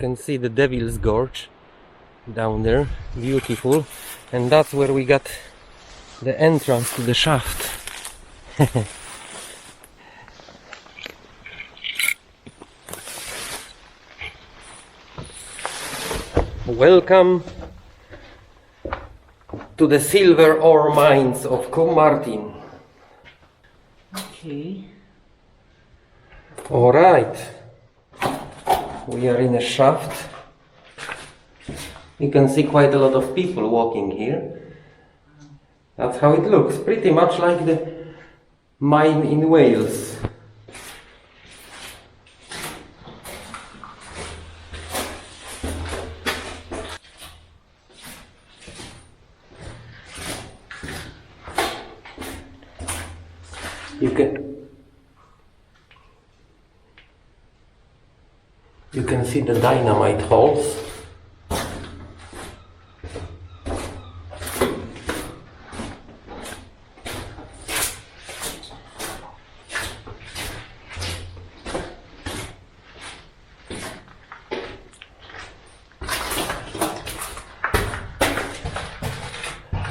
can see the Devil's Gorge down there, beautiful, and that's where we got the entrance to the shaft. Welcome to the silver ore mines of Combe. Okay. All right, we are in a shaft. You can see quite a lot of people walking here. That's how it looks, pretty much like the mine in Wales. You can see the dynamite holes.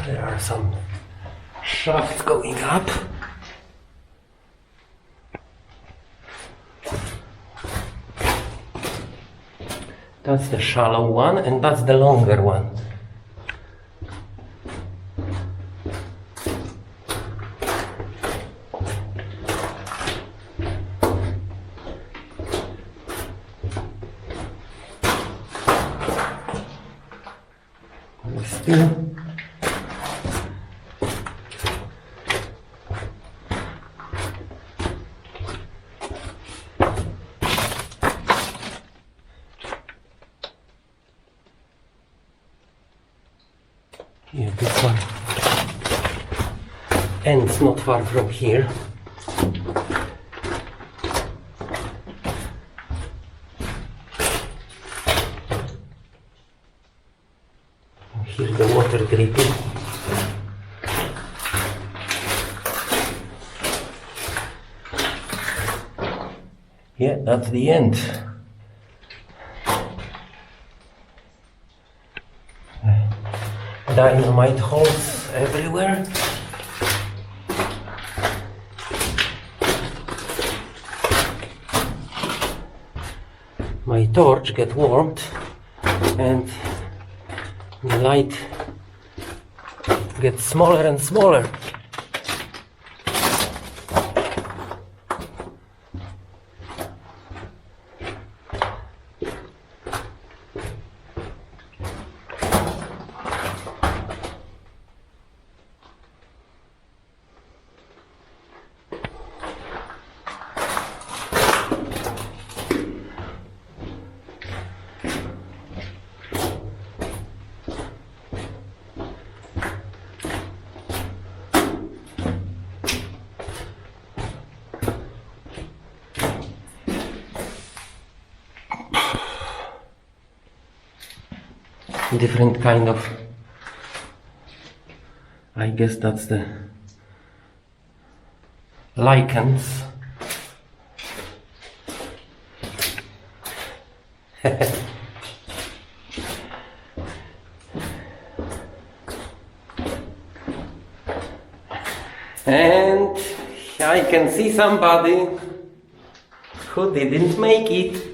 There are some shafts going up. That's the shallow one, and that's the longer one. Still. Yeah, this one ends not far from here. Here's the water dripping. Yeah, that's the end. Dynamite holes everywhere. My torch gets warmed and the light gets smaller and smaller. Different kind of, I guess that's the lichens. And I can see somebody who didn't make it.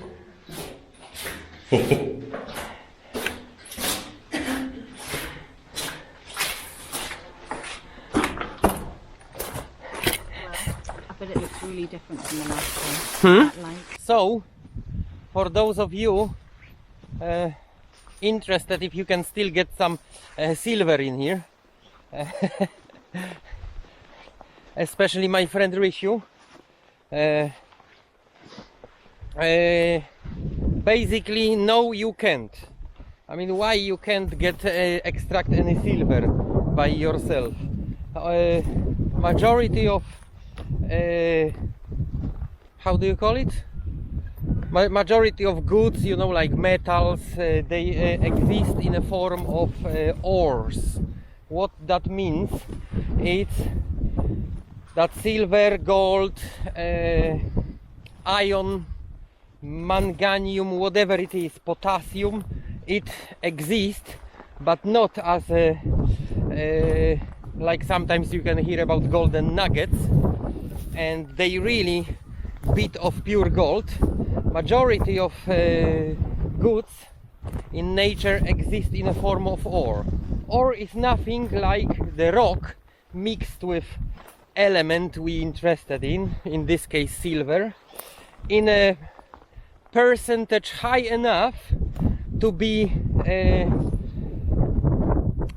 But it looks really different from the last one. So, for those of you interested if you can still get some silver in here, especially my friend Rishu, basically no, you can't. I mean, why you can't get extract any silver by yourself? Majority of how do you call it? Majority of goods, you know, like metals, they exist in a form of ores. What that means, it's that silver, gold, iron, manganium, whatever it is, potassium, it exists, but not as a like sometimes you can hear about golden nuggets, and they really bit of pure gold. Majority of goods in nature exist in a form of ore. Ore is nothing like the rock mixed with element we interested in this case silver, in a percentage high enough to be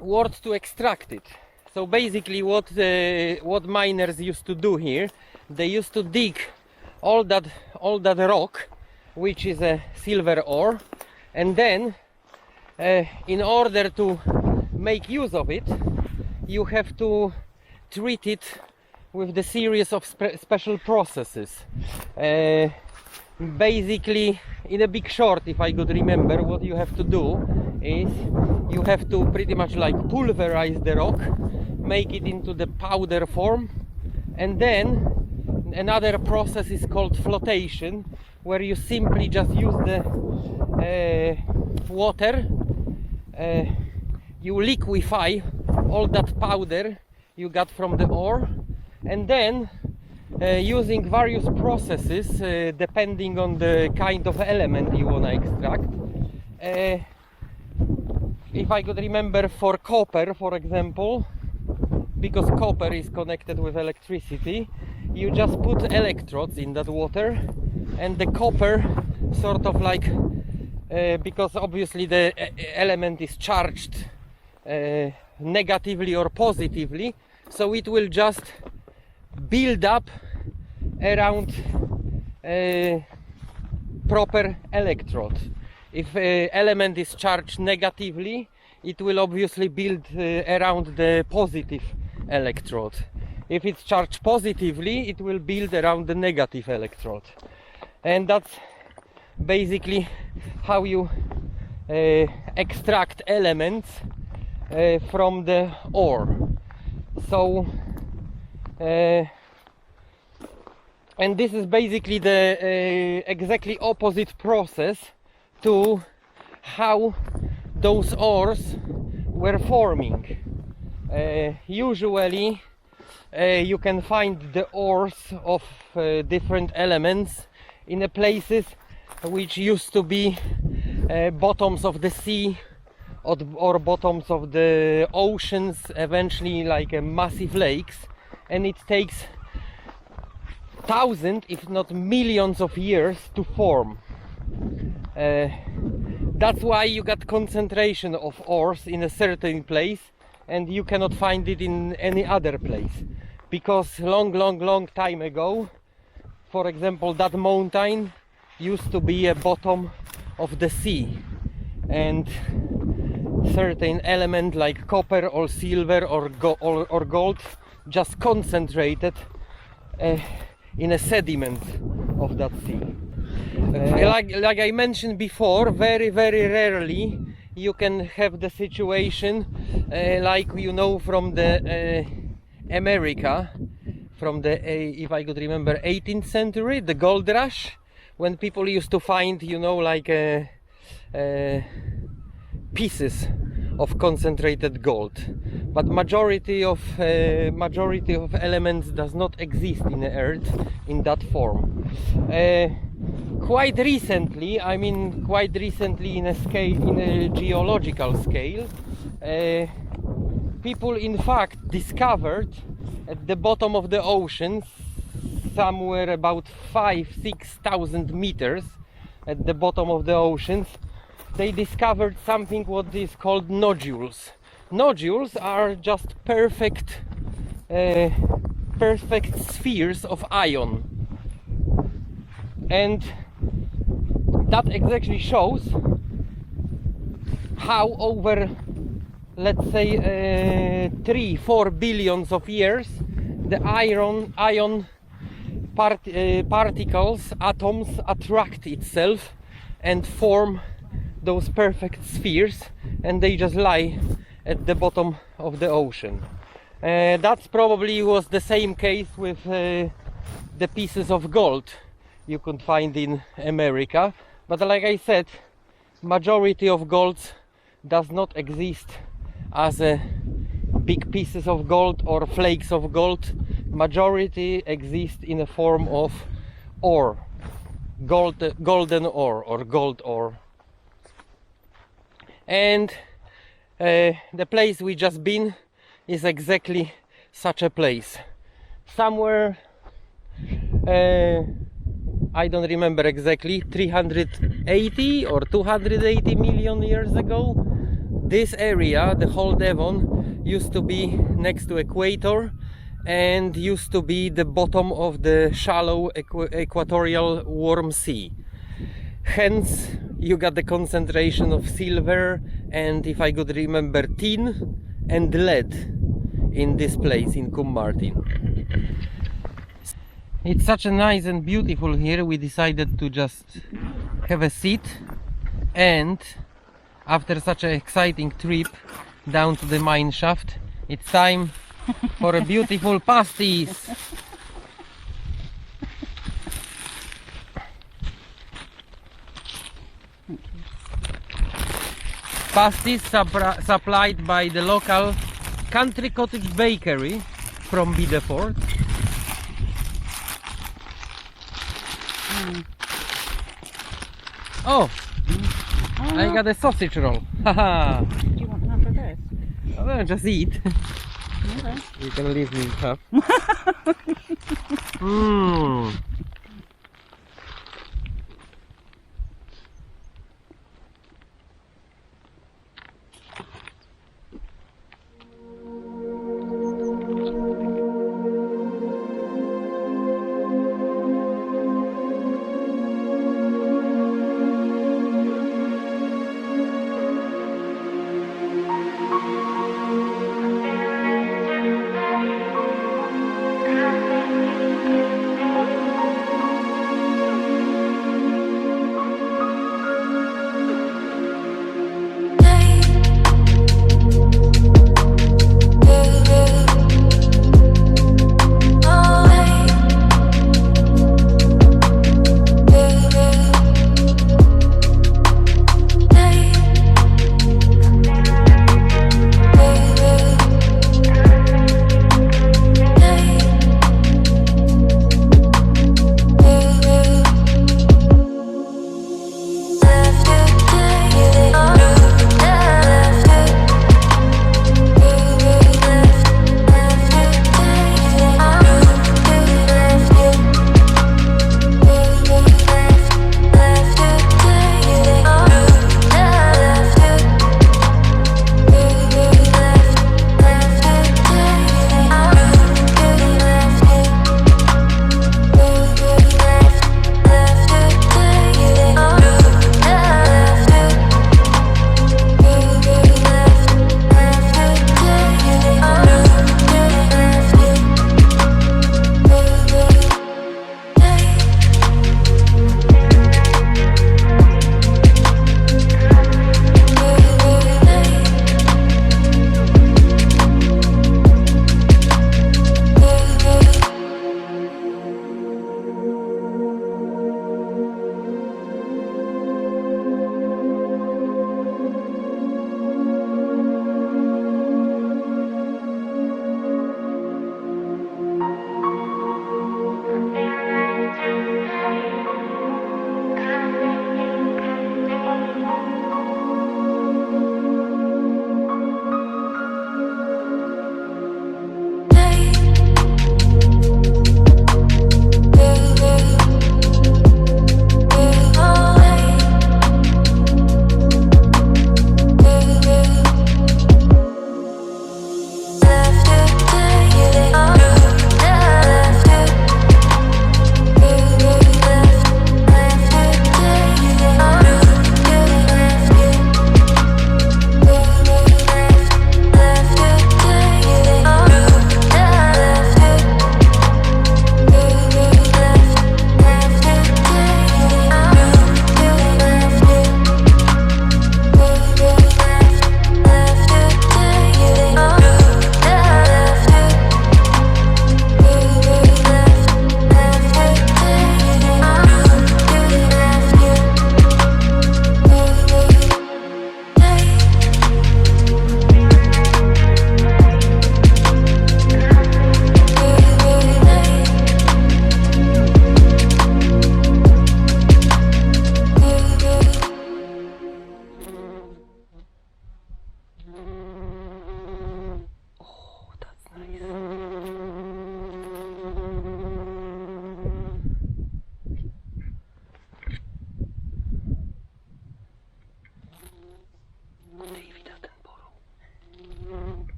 worth to extract it. So basically what miners used to do here, they used to dig all that rock, which is a silver ore, and then in order to make use of it, you have to treat it with the series of special processes. Basically, in a big short, if I could remember, what you have to do is you have to pretty much like pulverize the rock, make it into the powder form, and then another process is called flotation, where you simply just use the water, you liquefy all that powder you got from the ore, and then using various processes depending on the kind of element you want to extract. If I could remember, for copper, for example, because copper is connected with electricity, you just put electrodes in that water, and the copper sort of like because obviously the element is charged negatively or positively, so it will just build up around proper electrode. If element is charged negatively, it will obviously build around the positive electrode. If it's charged positively, it will build around the negative electrode. And that's basically how you extract elements from the ore. So and this is basically the exactly opposite process to how those ores were forming. Usually you can find the ores of different elements in the places which used to be bottoms of the sea or bottoms of the oceans, eventually like massive lakes, and it takes thousands, if not millions of years to form. That's why you got concentration of ores in a certain place and you cannot find it in any other place, because long time ago, for example, that mountain used to be a bottom of the sea, and certain element like copper or silver or gold just concentrated in a sediment of that sea. Like I mentioned before, very rarely you can have the situation like you know from the America, from the if I could remember 18th century, the gold rush, when people used to find, you know, like pieces of concentrated gold, but majority of elements does not exist in the earth in that form. Quite recently, I mean quite recently in a geological scale, people in fact discovered at the bottom of the oceans, somewhere about 5,000-6,000 meters at the bottom of the oceans, they discovered something what is called nodules. Nodules are just perfect spheres of iron, and that exactly shows how over, let's say, 3-4 billions of years, the ion particles, atoms, attract itself and form those perfect spheres, and they just lie at the bottom of the ocean. That's probably was the same case with the pieces of gold you could find in America. But like I said, majority of golds does not exist as a big pieces of gold or flakes of gold. Majority exist in a form of ore, golden ore or gold ore. And the place we just been is exactly such a place. Somewhere I don't remember exactly, 380 or 280 million years ago, this area, the whole Devon, used to be next to equator and used to be the bottom of the shallow equatorial warm sea. Hence you got the concentration of silver and, if I could remember, tin and lead in this place in Combe. It's such a nice and beautiful here, we decided to just have a seat, and after such an exciting trip down to the mine shaft, it's time for a beautiful pasties. Pasties supplied by the local Country Cottage Bakery from Bedford. Oh, I got a sausage roll. Haha. Do you want half of this? Well, just eat. Okay. You can leave me half. Mmm.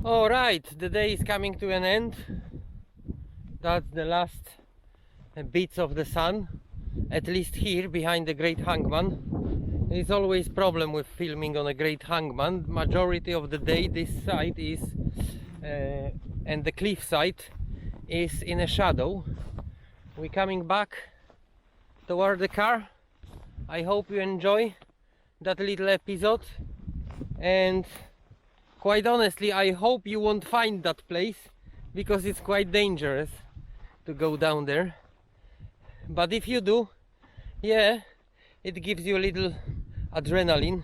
Alright, the day is coming to an end. That's the last bits of the sun, at least here behind the Great Hangman. There's always problem with filming on a Great Hangman. Majority of the day this side is and the cliff side is in a shadow. We're coming back toward the car. I hope you enjoy that little episode, and quite honestly I hope you won't find that place, because it's quite dangerous to go down there. But if you do, yeah, it gives you a little adrenaline.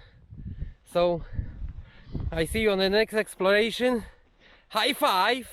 So I see you on the next exploration. High five!